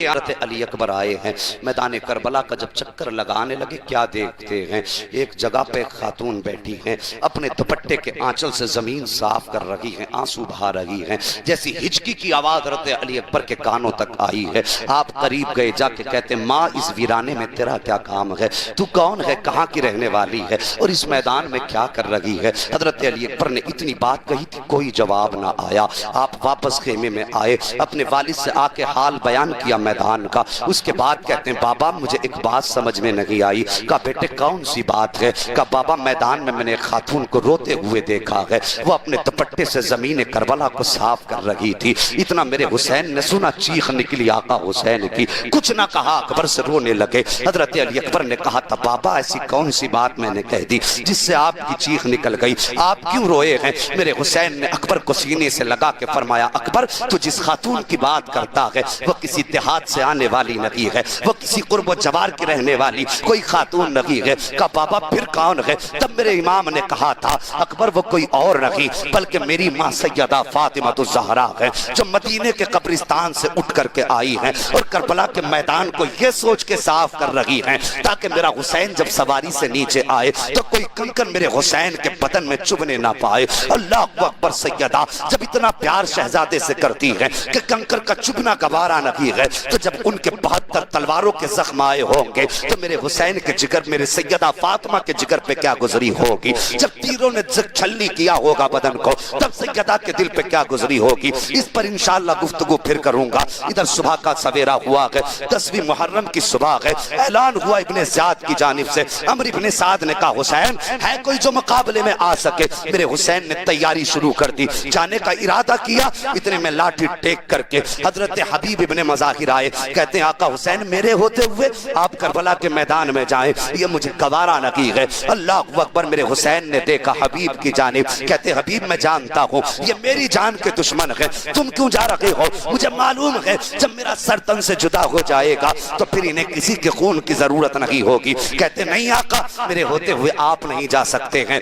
حضرت علی اکبر آئے ہیں میدان کربلا کا، جب چکر لگانے لگے کیا دیکھتے ہیں؟ ایک جگہ پہ ایک خاتون بیٹھی ہیں، اپنے دوپٹے کے آنچل سے زمین صاف کر رہی ہیں، آنسو بہا رہی ہیں۔ جیسی ہچکی کی آواز حضرت علی اکبر کے کانوں تک آئی ہے، آپ قریب گئے، جا کے کہتے ہیں ماں اس ویرانے میں تیرا کیا کام ہے؟ تو کون ہے؟ کہاں کی رہنے والی ہے؟ اور اس میدان میں کیا کر رہی ہے؟ حضرت علی اکبر نے اتنی بات کہی تھی، کوئی جواب نہ آیا۔ آپ واپس خیمے میں آئے، اپنے والد سے آ کے حال بیان کیا میدان کا۔ اس کے بعد کہتے ہیں بابا مجھے ایک بات سمجھ میں نہیں آئی۔ کہا بیٹے کون سی بات ہے؟ کہا بابا میدان میں نے ایک خاتون کو روتے ہوئے دیکھا ہے، وہ اپنے دوپٹے سے زمین کربلا کو صاف کر رہی تھی۔ اتنا میرے حسین نے سنا، چیخ نکلی آقا حسین کی، کچھ نہ کہا، اکبر سے رونے لگے۔ حضرت علی اکبر نے کہا تھا بابا ایسی کون سی بات میں نے کہہ دی جس سے آپ کی چیخ نکل گئی؟ آپ کیوں روئے ہیں؟ میرے حسین نے اکبر کو سینے سے لگا کے فرمایا اکبر تو جس خاتون کی بات کرتا ہے وہ کسی دیہات سے آنے والی نہیں ہے، وہ کسی قرب و جوار کی رہنے والی کوئی خاتون نہیں ہے۔ کہا بابا پھر کون ہے؟ تب میرے امام نے کہا تھا اکبر وہ کوئی اور نہیں بلکہ میری ماں سیدہ فاطمہ الزہرا ہے، جو مدینے کے قبرستان سے اٹھ کر کے آئی ہیں اور کربلا کے میدان کو یہ سوچ کے صاف کر رہی ہیں تاکہ میرا حسین جب سواری سے نیچے آئے تو کوئی کنکر میرے حسین کے بدن میں چبھنے نہ پائے۔ اللہ اکبر سیدہ جب اتنا پیار شہزادے سے کرتی ہے کہ کنکر کا چبھنا گوارا نہیں ہے، تو جب ان کے 72 تلواروں کے زخم آئے ہوں گے تو میرے حسین کے جگر، میرے سیدہ فاطمہ کے جگر پہ کیا گزری ہوگی؟ جب تیروں نے چھلنی کیا ہوگا بدن کو تب سیدہ کے دل پہ کیا گزری ہوگی؟ اس پر انشاءاللہ گفتگو پھر کروں گا۔ ادھر صبح کا سویرا ہوا ہے، 10ویں محرم کی صبح ہے، اعلان ہوا ابن زیاد کی جانب سے۔ عمرو ابن سعد نے کہا حسین ہے کوئی جو مقابلے میں آ سکے؟ میرے حسین نے تیاری شروع کر دی، جانے کا ارادہ کیا، اتنے میں لاٹھی ٹیک کر کے حضرت حبیب ابن مظاہر آئے، کہتے ہیں آقا حسین میرے ہوتے ہوئے آپ کربلا کے میدان میں جائیں، یہ مجھے گوارا نہیں ہے۔ اللہ اکبر، میرے حسین نے دیکھا حبیب کی جانب، کہتے حبیب میں جانتا ہوں یہ میری جان کے دشمن ہے، تم کیوں جا رہے ہو؟ مجھے معلوم ہے جب میرا سر تن سے جدا ہو جائے گا تو پھر انہیں کسی کے خون کی ضرورت نہیں ہوگی۔ کہتے نہیں آقا میرے ہوتے ہوئے آپ نہیں جا سکتے ہیں۔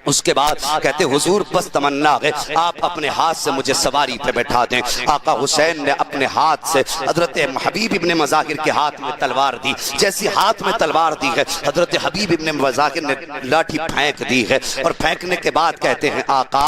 اس کے بعد کہتے حضور بس تمنا ہے آپ اپنے ہاتھ سے مجھے سواری پہ بیٹھا دیں۔ آقا حسین نے اپنے ہاتھ سے حضرت حبیب ابن مظاہر کے ہاتھ میں تلوار دی، جیسی ہاتھ میں تلوار دی ہے حضرت حبیب ابن مظاہر نے لاٹھی پھینک دی ہے، اور پھینکنے کے بعد کہتے ہیں آقا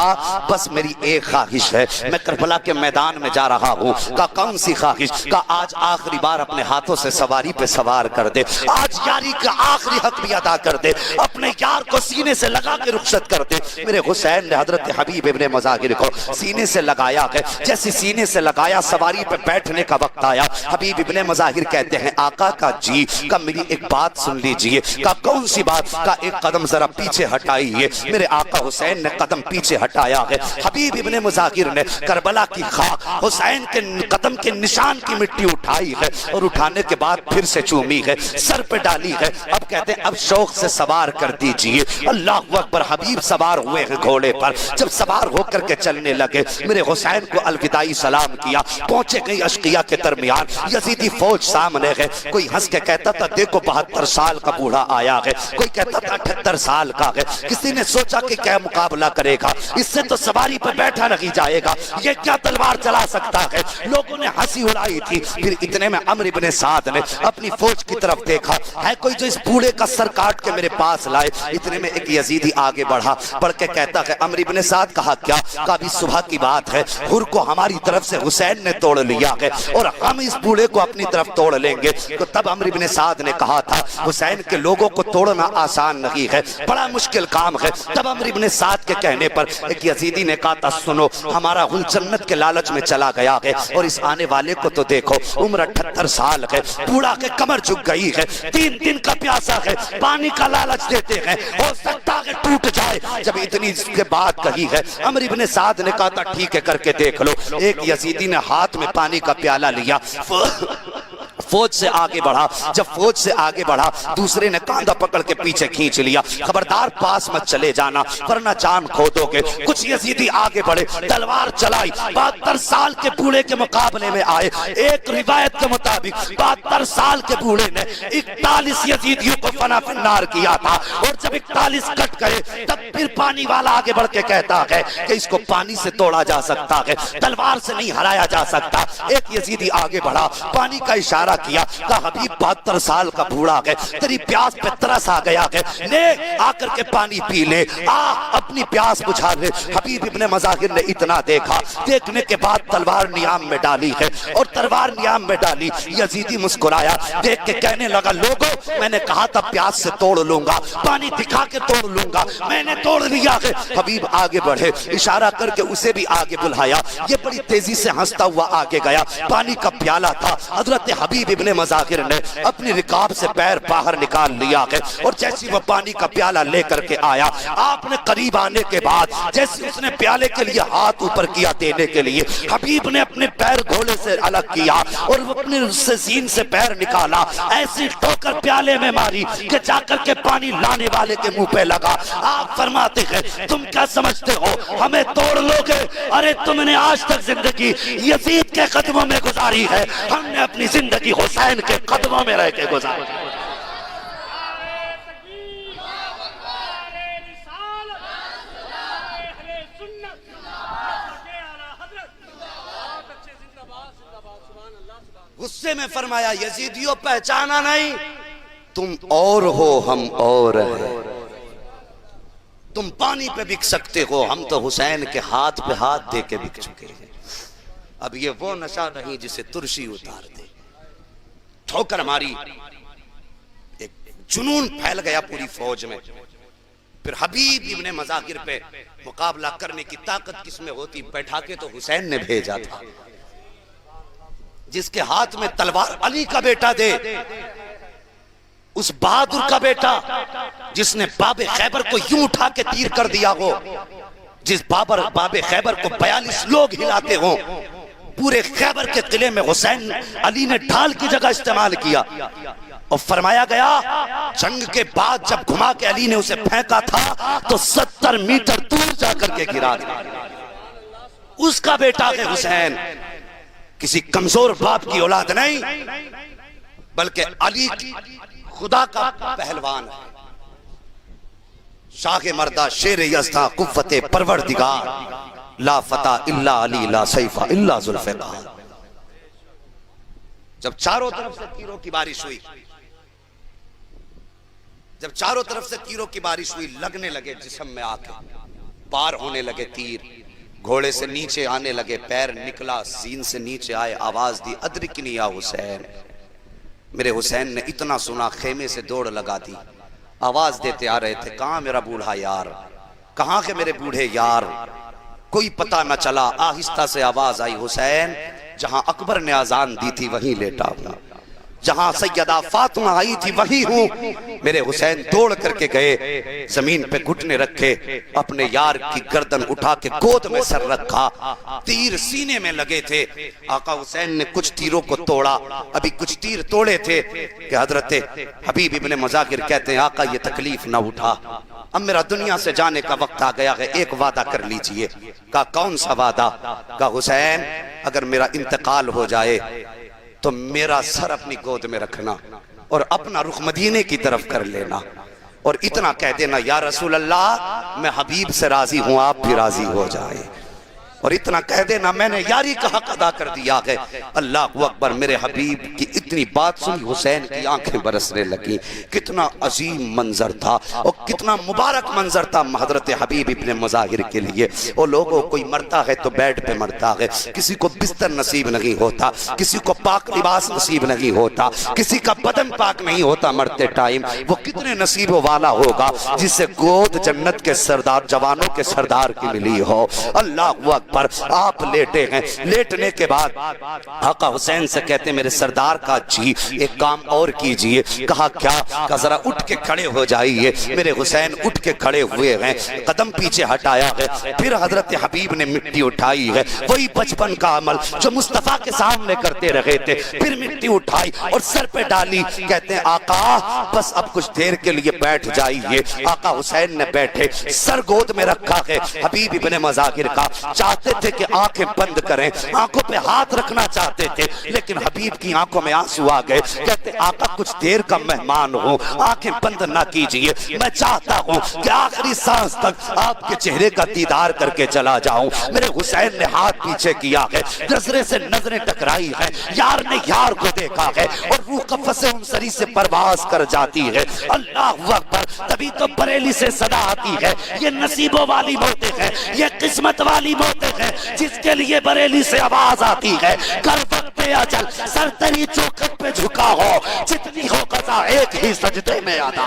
بس میری ایک خواہش ہے، میں کربلا کے میدان میں جا رہا ہوں۔ کہا کون سی خواہش؟ کہا آج آخری بار اپنے ہاتھوں سے سواری پہ سوار کر دے، آج یاری کا آخری حق بھی ادا کر دے، اپنے یار کو سینے سے لگا کے رخصت کر دے۔ میرے حسین نے حضرت حبیب ابن مظاہر کو سینے سے لگایا ہے، جیسے سینے سے لگایا سواری پہ بیٹھنے کا وقت آیا، حبیب ابن مظاہر کہتے ہیں آقا کا جی کا میری ایک بات سن لیجئے۔ کہا کون سی بات؟ کہا ایک قدم ذرا پیچھے ہٹائیے۔ میرے آقا حسین نے قدم پیچھے ہٹایا ہے، حبیب ابن مظاہر نے کربلا کی خاک حسین کے قدم کے نشان کی مٹی اٹھائی ہے، اور اٹھانے کے بعد پھر سے چومی ہے، سر پہ ڈالی ہے۔ اب کہتے ہیں اب شوق سے سوار کر دیجئے۔ اللہ اکبر، حبیب سوار ہوئے ہیں گھوڑے پر، جب سوار ہو کر کے چلنے لگے میرے حسین کو الوداعی سلام کیا، پہنچے گئی اشقیاء کے درمیان، یزیدی فوج سامنے ہے، کوئی ہنس کے کہتا تھا دیکھو 72 سال کا بوڑھا آیا ہے، کوئی کہتا تھا 78 سال کا ہے۔ کسی نے سوچا کہ کیا مقابلہ کرے گا، اس سے تو سواری پر بیٹھا نہیں جائے گا، یہ کیا تلوار چلا سکتا ہے؟ لوگوں نے ہنسی اڑائی تھی۔ پھر اتنے میں عمرو ابن سعد نے اپنی فوج کی طرف دیکھا، ہے کوئی جو اس بوڑھے کا سر کاٹ کے میرے پاس لائے؟ اتنے میں ایک یزیدی آگے بڑھا، بڑھ کے کہتا ہے عمرو ابن سعد کہا کیا؟ کہا ابھی صبح کی بات ہے، ہر کو ہماری طرف سے حسین نے توڑ لیا ہے اور ہم اس بوڑھے کو اپنی طرف توڑ لیں گے۔ تو تب عمرو ابن سعد نے کہا تھا حسین کے لوگوں کو توڑنا آسان نہیں ہے، بڑا مشکل کام ہے۔ تب عمرو ابن سعد کے کہنے پر ایک یزیدی نے کہا تھا سنو ہمارا غل جنت کے لالچ میں چلا گیا ہے، اور اس آنے والے کو تو دیکھو عمر 78 سال ہے، بوڑھا کے کمر جھک گئی ہے، 3 دن کا پیاسا ہے، پانی کا لالچ دیتے ہیں، ہو سکتا ہے ٹوٹ جائے۔ جب اتنی کے بات کہی ہے عمرو ابن سعد نے کہا تھا ٹھیک ہے کر کے دیکھ لو۔ ایک یزیدی نے ہاتھ میں پانی کا پیالہ لیا، فوج سے آگے بڑھا. جب فوج سے آگے بڑھا دوسرے نے کاندھا پکڑ کے پیچھے کھینچ لیا, خبردار پاس مت چلے جانا ورنہ جان کھو دو گے. کچھ یزیدی آگے بڑھے, تلوار چلائی, 72 سال کے بوڑھے کے مقابلے میں آئے. ایک روایت کے مطابق 72 سال کے بوڑھے نے 41 یزیدیوں کو فنا فی النار کیا تھا, اور جب 41 کٹ گئے تب پھر پانی والا آگے بڑھ کے کہتا ہے کہ اس کو پانی سے توڑا جا سکتا ہے, تلوار سے نہیں ہرایا جا سکتا. ایک یزیدی آگے بڑھا, پانی کا اشارہ کیا, کہا حبیب 72 سال کا بوڑھا ہے, تیری پیاس پہ ترس آ گیا ہے, لے آ کر کے پانی پی لے, اپنی پیاس بجھا لے. حبیب ابن مظاہر نے اتنا دیکھا, دیکھنے کے بعد تلوار نیام میں ڈالی ہے, اور تلوار نیام میں ڈالی. یزیدی مسکرایا, دیکھ کے کہنے لگا لوگوں میں نے کہا تھا پیاس سے توڑ لوں گا, پانی دکھا کے توڑ لوں گا, میں نے توڑ لیا ہے. حبیب آگے بڑھے, اشارہ کر کے اسے بھی آگے بلھایا. یہ بڑی تیزی سے ہنستا ہوا آگے گیا. پانی کا پیالہ تھا, حضرت حبیب ابن مظاہر نے اپنی رکاب سے پیر باہر نکال لیا ہے, اور جیسی وہ پانی کا پیالہ لے کر کے آیا, آپ نے قریب آنے کے بعد جیسی اس نے پیالے کے لیے ہاتھ اوپر کیا دینے کے لیے, حبیب نے اپنے پیر گھوڑے سے الگ کیا اور وہ اپنے سین سے پیر نکالا, ایسی ٹھوکر پیالے میں ماری کہ جا کر کے پانی لانے والے کے منہ پہ لگا. آپ فرماتے ہیں تم کیا سمجھتے ہو ہمیں توڑ لو گے؟ ارے تم نے آج تک زندگی یزید کے قدموں میں گزاری ہے, ہم نے اپنی زندگی حسین کے قدموں میں رہ کے گزاری. غصے میں فرمایا یزیدیوں پہچانا نہیں, تم اور ہو ہم اور ہیں, تم پانی پہ بک سکتے ہو, ہم تو حسین کے ہاتھ پہ ہاتھ دے کے بک چکے ہیں. اب یہ وہ نشہ نہیں جسے ترشی اتار دے. ٹھوکر ماری, ایک جنون پھیل گیا پوری فوج میں. پھر حبیب ابن مظاہر پہ مقابلہ کرنے کی طاقت کس میں ہوتی؟ بیٹھا کے تو حسین نے بھیجا تھا. جس کے ہاتھ میں تلوار علی کا بیٹا دے, اس بہادر کا بیٹا جس نے باب خیبر کو یوں اٹھا کے تیر کر دیا ہو, جس باب خیبر کو 42 لوگ ہلاتے ہوں, پورے خیبر کے قلعے میں حسین علی نے ڈھال کی جگہ استعمال کیا. اور فرمایا گیا جنگ کے بعد جب گھما کے علی نے اسے پھینکا تھا تو 70 میٹر دور جا کر کے گرا دیا. اس کا بیٹا ہے حسین, کسی کمزور باپ کی اولاد نہیں بلکہ علی خدا کا پہلوان ہے. شاہ مردہ شیر یزداں قوت پروردگار, لا فتح الا علی لا سیف الا ذوالفقار. جب چاروں طرف سے تیروں کی بارش ہوئی, جب چاروں طرف سے تیروں کی بارش ہوئی, لگنے لگے جسم میں آ کے, پار ہونے لگے تیر, گھوڑے سے نیچے آنے لگے, پیر نکلا, سین سے نیچے آئے, آواز دی ادرکنی یا حسین. میرے حسین نے اتنا سنا خیمے سے دوڑ لگا دی, آواز دیتے آ رہے تھے کہاں میرا بوڑھا یار, کہاں کے میرے بوڑھے یار. کوئی پتہ نہ چلا, آہستہ سے آواز آئی حسین جہاں اکبر نے اذان دی تھی وہیں لیٹا ہوں, جہاں سیدہ فاطمہ آئی تھی وہیں ہوں. میرے حسین دوڑ کر کے گئے, زمین پہ گھٹنے رکھے, اپنے یار کی گردن اٹھا کے گود میں سر رکھا, تیر سینے میں لگے تھے. آقا حسین نے کچھ تیروں کو توڑا, ابھی کچھ تیر توڑے تھے کہ حضرت حبیب ابن مظاہر کہتے ہیں آقا یہ تکلیف نہ اٹھا, اب میرا دنیا سے جانے کا وقت آ گیا ہے, ایک وعدہ کر لیجئے. کہا کون سا وعدہ؟ کہا حسین اگر میرا انتقال ہو جائے تو میرا سر اپنی گود میں رکھنا اور اپنا رخ مدینے کی طرف کر لینا, اور اتنا کہہ دینا یا رسول اللہ میں حبیب سے راضی ہوں, آپ بھی راضی ہو جائیں, اور اتنا کہہ دینا میں نے یاری کا حق ادا کر دیا ہے. اللہ اکبر. میرے حبیب کی اتنی بات سنی حسین کی آنکھیں برسنے لگی. کتنا عظیم منظر تھا اور کتنا مبارک منظر تھا حضرت حبیب ابن مظاہر کے لیے. اور لوگوں کوئی مرتا ہے تو بیڈ پہ مرتا ہے, کسی کو بستر نصیب نہیں ہوتا, کسی کو پاک لباس نصیب نہیں ہوتا, کسی کا بدن پاک نہیں ہوتا مرتے ٹائم. وہ کتنے نصیب والا ہوگا جس سے گود جنت کے سردار, جوانوں کے سردار کی ملی ہو. اللہ اکبر. آپ لیٹے ہیں, لیٹنے کے بعد آقا حسین سے کہتے ہیں میرے سردار کا جی ایک کام اور کیجئے. کہا کیا؟ کہ ذرا اٹھ کے کھڑے ہو جائیے. میرے حسین اٹھ کے کھڑے ہوئے ہیں, قدم پیچھے ہٹایا ہے, پھر حضرت حبیب نے مٹی اٹھائی ہے, وہی بچپن کا عمل جو مصطفیٰ کے سامنے کرتے رہے تھے. پھر مٹی اٹھائی اور سر پہ ڈالی. کہتے ہیں آقا بس اب کچھ دیر کے لیے بیٹھ جائیے. آقا حسین نے بیٹھے, سر گود میں رکھا ہے حبیب ابن مظاہر کا. چاہتے تھے کہ آنکھیں بند کریں, آنکھوں پہ ہاتھ رکھنا چاہتے تھے, لیکن حبیب کی آنکھوں میں آنسو آ گئے. کہتے آقا کچھ دیر کا مہمان ہوں, آنکھیں بند نہ کیجئے, میں چاہتا ہوں کہ آخری سانس تک آپ کے چہرے کا دیدار کر کے چلا جاؤں. میرے حسین نے ہاتھ پیچھے کیا ہے, نظریں سے نظریں ٹکرائی ہیں, یار نے یار کو دیکھا ہے اور روح قفس انصری سے پرواز کر جاتی ہے. اللہ اکبر. تبھی تو بریلی سے صدا آتی ہے, یہ نصیبوں والی موتیں ہیں, یہ قسمت والی موتیں ہیں جس کے لیے بریلی سے آواز آتی ہے. کر وقت اجل سر تری چوکھٹ پہ جھکا ہو, جتنی ہو قضا ایک ہی سجدے میں ادا.